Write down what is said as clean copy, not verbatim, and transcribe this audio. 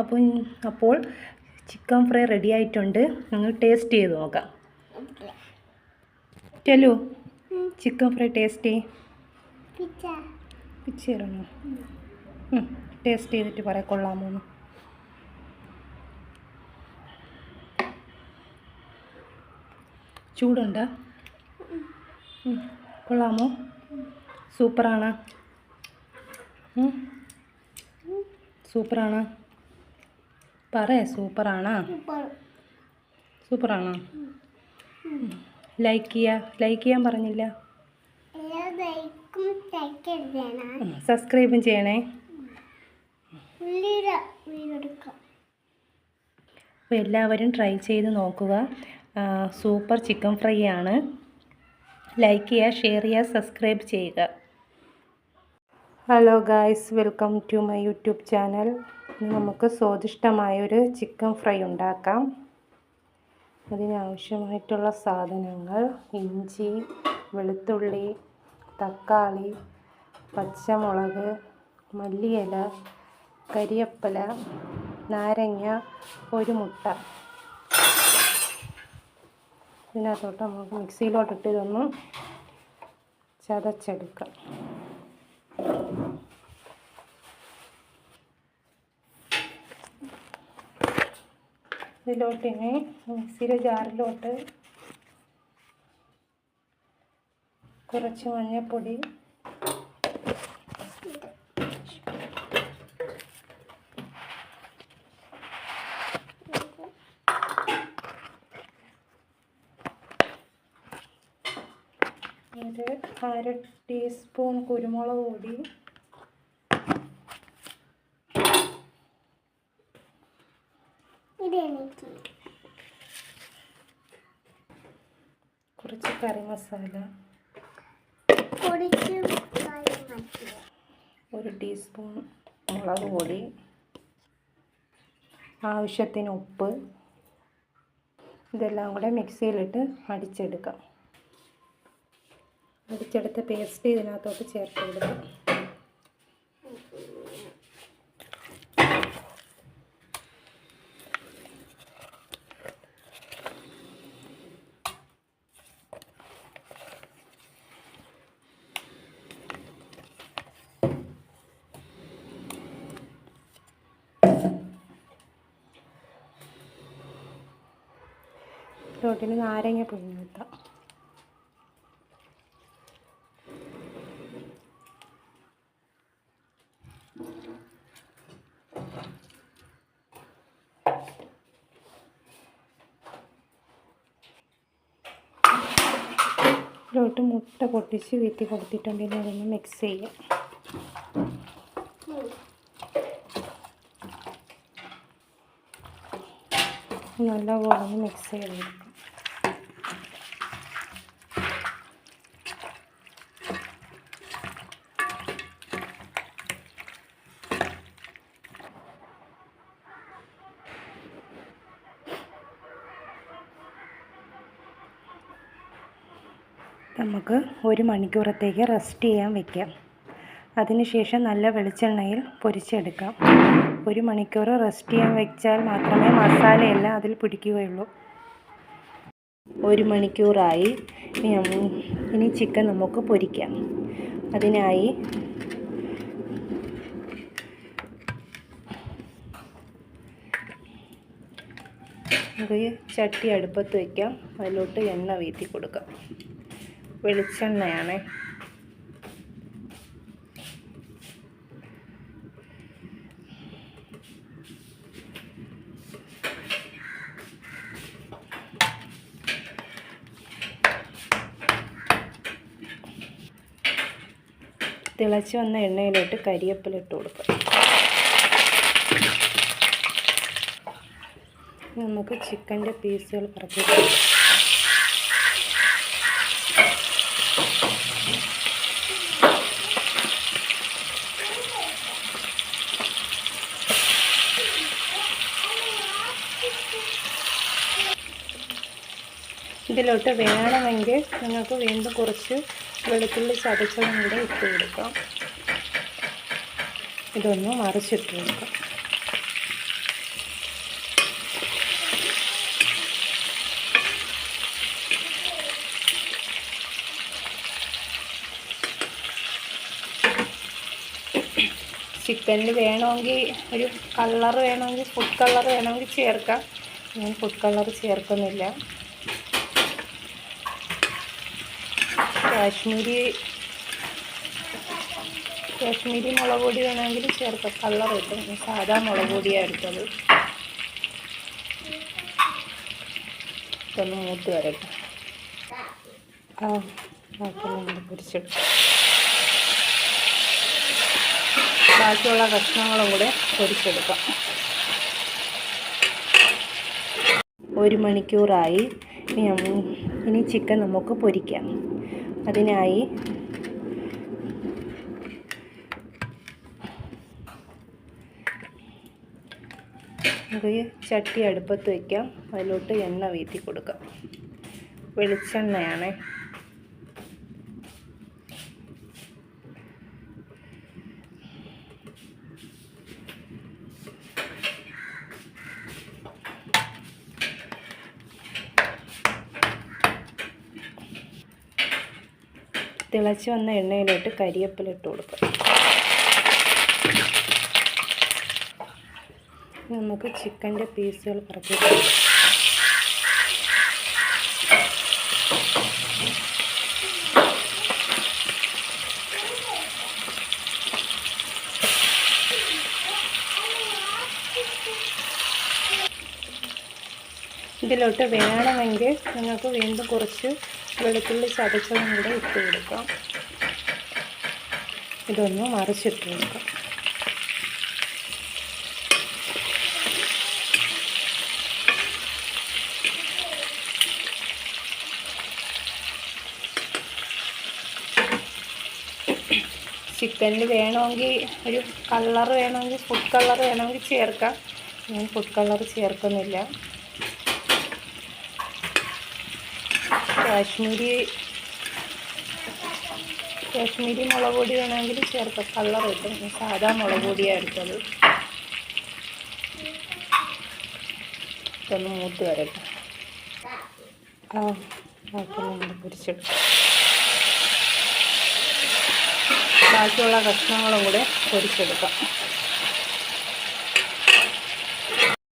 അപ്പോൾ chicken fry ready ആയിട്ടുണ്ട്. ഞങ്ങൾ ടേസ്റ്റ് ചെയ്ത് നോക്കാം. ചെല്ലു, ചിക്കൻ ഫ്രൈ ടേസ്റ്റ് പിച്ചേരണോ? ടേസ്റ്റ് ചെയ്തിട്ട് പറയാം കൊള്ളാമോന്ന്. ചൂടുണ്ടോ? കൊള്ളാമോ? സൂപ്പറാണ്. സൂപ്പറാണ് പറയേ. സൂപ്പറാണോ? ലൈക്ക് ചെയ്യാൻ പറഞ്ഞില്ല. സബ്സ്ക്രൈബും ചെയ്യണേ. അപ്പോൾ എല്ലാവരും ട്രൈ ചെയ്ത് നോക്കുക. സൂപ്പർ ചിക്കൻ ഫ്രൈ ആണ്. ലൈക്ക് ചെയ്യുക, ഷെയർ ചെയ്യുക, സബ്സ്ക്രൈബ് ചെയ്യുക. Hello guys, welcome to my YouTube channel. നമുക്ക് സ്വാദിഷ്ടമായൊരു ചിക്കൻ ഫ്രൈ ഉണ്ടാക്കാം. അതിനാവശ്യമായിട്ടുള്ള സാധനങ്ങൾ: ഇഞ്ചി, വെളുത്തുള്ളി, തക്കാളി, പച്ചമുളക്, മല്ലിയില, കരിവേപ്പില, നാരങ്ങ, ഒരു മുട്ട. ഇതിനകത്തോട്ട് നമുക്ക് മിക്സിയിലോട്ടിട്ട് ഇതൊന്ന് ചതച്ചെടുക്കാം. ഇതിലോട്ടിനെ മിക്സിയുടെ ജാറിലോട്ട് കുറച്ച് മഞ്ഞൾപ്പൊടി, ഒരു 1/2 ടീസ്പൂൺ കുരുമുളക് പൊടി, കുറച്ച് കറി മസാല, 1 ടീസ്പൂൺ മുളക് പൊടി, ആവശ്യത്തിന് ഉപ്പ്. ഇതെല്ലാം കൂടെ മിക്സിയിലിട്ട് അടിച്ചെടുക്കാം. അടിച്ചെടുത്ത പേസ്റ്റ് ഇതിനകത്തോട്ട് ചേർത്ത് കൊടുക്കാം. ഇതിലോട്ടിന് നാരങ്ങ പിഴിഞ്ഞ് വെക്കാം. ഇതിലോട്ട് മുട്ട പൊട്ടിച്ച് വീത്തി കൊടുത്തിട്ടുണ്ടെങ്കിൽ അതൊന്ന് മിക്സ് ചെയ്യാം. നല്ലപോലെ ഒന്ന് മിക്സ് ചെയ്തെടുക്കാം. നമുക്ക് 1 മണിക്കൂറത്തേക്ക് റെസ്റ്റ് ചെയ്യാൻ വയ്ക്കാം. അതിനുശേഷം നല്ല വെളിച്ചെണ്ണയിൽ പൊരിച്ചെടുക്കാം. 1 മണിക്കൂർ റെസ്റ്റ് ചെയ്യാൻ വെച്ചാൽ മാത്രമേ മസാലയെല്ലാം അതിൽ പിടിക്കുകയുള്ളൂ. 1 മണിക്കൂറായി. ഇനി ചിക്കൻ നമുക്ക് പൊരിക്കാം. അതിനായി ഒരു ചട്ടി അടുപ്പത്ത് വയ്ക്കാം. അതിലോട്ട് എണ്ണ വീത്തി കൊടുക്കാം. വെളിച്ചെണ്ണയാണ്. തിളച്ച് വന്ന എണ്ണയിലോട്ട് കരിവേപ്പില ഇട്ട് കൊടുക്കാം. നമുക്ക് ചിക്കൻ്റെ പീസുകൾ പറക്കി ഇതിലോട്ട് വേണമെങ്കിൽ നിങ്ങൾക്ക് വീണ്ടും കുറച്ച് വെളുത്തുള്ളി ചതച്ചതും കൂടെ ഇട്ട് കൊടുക്കാം. ഇതൊന്ന് മറിച്ചിട്ട് കൊടുക്കാം. ചിക്കനിൽ വേണമെങ്കിൽ ഒരു കളർ വേണമെങ്കിൽ ഫുഡ് കളർ വേണമെങ്കിൽ ചേർക്കാം. ഞാൻ ഫുഡ് കളർ ചേർക്കുന്നില്ല. കാശ്മീരി മുളക് പൊടി വേണമെങ്കിൽ ചേർക്കാം, കളർ കിട്ടും. സാധാ മുളക് പൊടിയാണ് എടുത്തത്. ഇതൊന്ന് മൂത്ത് വരട്ടെ. ബാക്കിയുള്ള പൊരിച്ചെടുക്കാം. ബാക്കിയുള്ള കഷ്ണങ്ങളും കൂടെ പൊരിച്ചെടുക്കാം. 1 മണിക്കൂറായി. ഇനി ചിക്കൻ നമുക്ക് പൊരിക്കാം. അതിനായി നമുക്ക് ചട്ടി അടുപ്പത്ത് വയ്ക്കാം. അതിലോട്ട് എണ്ണ വീത്തി കൊടുക്കാം. വെളിച്ചെണ്ണയാണ്. തിളച്ച് വന്ന എണ്ണയിലോട്ട് കരിവേപ്പില ഇട്ട് കൊടുക്കാം. നമുക്ക് ചിക്കൻ്റെ പീസുകൾ പറക്കി ഇതിലോട്ട് വേണമെങ്കിൽ നിങ്ങൾക്ക് വീണ്ടും കുറച്ച് വെളുത്തുള്ളി ചതച്ചതും കൂടെ ഇട്ട് കൊടുക്കാം. ഇതൊന്ന് മറിച്ചിട്ട് കൊടുക്കാം. ചിക്കനിൽ വേണമെങ്കിൽ ഒരു കളർ വേണമെങ്കിൽ ഫുഡ് കളർ വേണമെങ്കിൽ ചേർക്കാം. ഞാൻ ഫുഡ് കളർ ചേർക്കുന്നില്ല. കാശ്മീരി മുളക് പൊടി വേണമെങ്കിൽ ചേർക്കാം, കളർ കിട്ടും. സാധാ മുളക് പൊടിയാണ് എടുത്തത്. ഇതൊന്ന് മൂത്ത് വരട്ടെ. ബാക്കിയുള്ള പൊരിച്ചെടുക്കാം. ബാക്കിയുള്ള കഷ്ണങ്ങളും കൂടെ പൊരിച്ചെടുക്കാം.